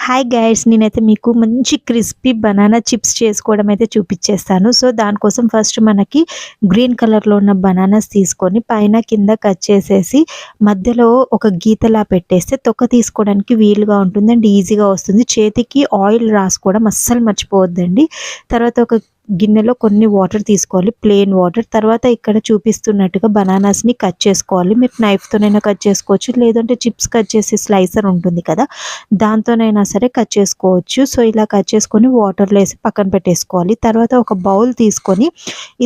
Hi guys, నేనైతే మీకు మంచి క్రిస్పీ బనానా చిప్స్ చేసుకోవడం అయితే చూపించేస్తాను. సో దానికోసం ఫస్ట్ మనకి గ్రీన్ కలర్లో ఉన్న బనానాస్ తీసుకొని పైన కింద కట్ చేసేసి మధ్యలో ఒక గీతలా పెట్టేస్తే తొక్క తీసుకోవడానికి వీలుగా ఉంటుంది అండ్ ఈజీగా వస్తుంది. చేతికి ఆయిల్ రాసుకోవడం అస్సలు మర్చిపోవద్దండి. తర్వాత ఒక గిన్నెలో కొన్ని వాటర్ తీసుకోవాలి, ప్లెయిన్ వాటర్. తర్వాత ఇక్కడ చూపిస్తున్నట్టుగా బనానాస్ని కట్ చేసుకోవాలి. మీరు నైఫ్తోనైనా కట్ చేసుకోవచ్చు, లేదంటే చిప్స్ కట్ చేసే స్లైసర్ ఉంటుంది కదా, దాంతోనైనా సరే కట్ చేసుకోవచ్చు. సో ఇలా కట్ చేసుకొని వాటర్లో వేసి పక్కన పెట్టేసుకోవాలి. తర్వాత ఒక బౌల్ తీసుకొని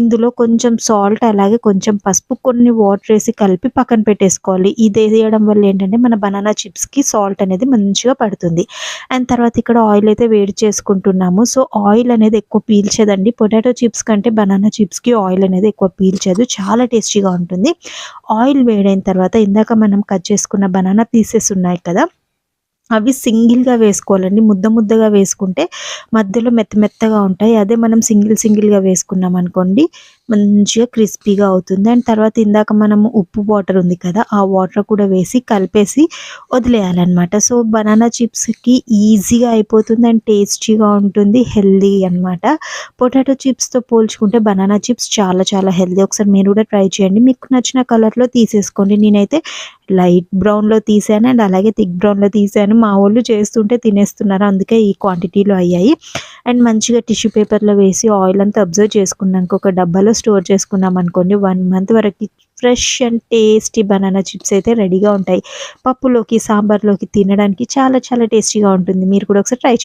ఇందులో కొంచెం సాల్ట్ అలాగే కొంచెం పసుపు కొన్ని వాటర్ వేసి కలిపి పక్కన పెట్టేసుకోవాలి. ఇది వేయడం వల్ల ఏంటంటే మన బనానా చిప్స్కి సాల్ట్ అనేది మంచిగా పడుతుంది. అండ్ తర్వాత ఇక్కడ ఆయిల్ అయితే వేడి చేసుకుంటున్నాము. సో ఆయిల్ అనేది ఎక్కువ పీల్చదండి. పొటాటో చిప్స్ కంటే బనానా చిప్స్కి ఆయిల్ అనేది ఎక్కువ పీల్చదు, చాలా టేస్టీగా ఉంటుంది. ఆయిల్ వేడైన తర్వాత ఇందాక మనం కట్ చేసుకున్న బనానా పీసెస్ ఉన్నాయి కదా, అవి సింగిల్గా వేసుకోవాలండి. ముద్ద ముద్దగా వేసుకుంటే మధ్యలో మెత్త మెత్తగా ఉంటాయి. అదే మనం సింగిల్గా వేసుకున్నాం అనుకోండి, మంచిగా క్రిస్పీగా అవుతుంది. అండ్ తర్వాత ఇందాక మనము ఉప్పు వాటర్ ఉంది కదా, ఆ వాటర్ కూడా వేసి కలిపేసి వదిలేయాలన్నమాట. సో బనానా చిప్స్కి ఈజీగా అయిపోతుంది అండ్ టేస్టీగా ఉంటుంది, హెల్దీ అనమాట. పొటాటో చిప్స్తో పోల్చుకుంటే బనానా చిప్స్ చాలా చాలా హెల్దీ. ఒకసారి మీరు కూడా ట్రై చేయండి. మీకు నచ్చిన కలర్లో తీసేసుకోండి. నేనైతే లైట్ బ్రౌన్లో తీసాను అండ్ అలాగే థిక్ బ్రౌన్లో తీసాను. మా వాళ్ళు చేస్తుంటే తినేస్తున్నారు, అందుకే ఈ క్వాంటిటీలో అయ్యాయి. అండ్ మంచిగా టిష్యూ పేపర్లో వేసి ఆయిల్ అంతా అబ్జర్వ్ చేసుకున్నాక ఒక డబ్బాలో స్టోర్ చేసుకున్నాం అనుకోండి, 1 మంత్ వరకు fresh and tasty banana chips అయితే రెడీగా ఉంటాయి. పప్పులోకి సాంబార్లోకి తినడానికి చాలా చాలా టేస్టీగా ఉంటుంది. మీరు కూడా ఒకసారి ట్రై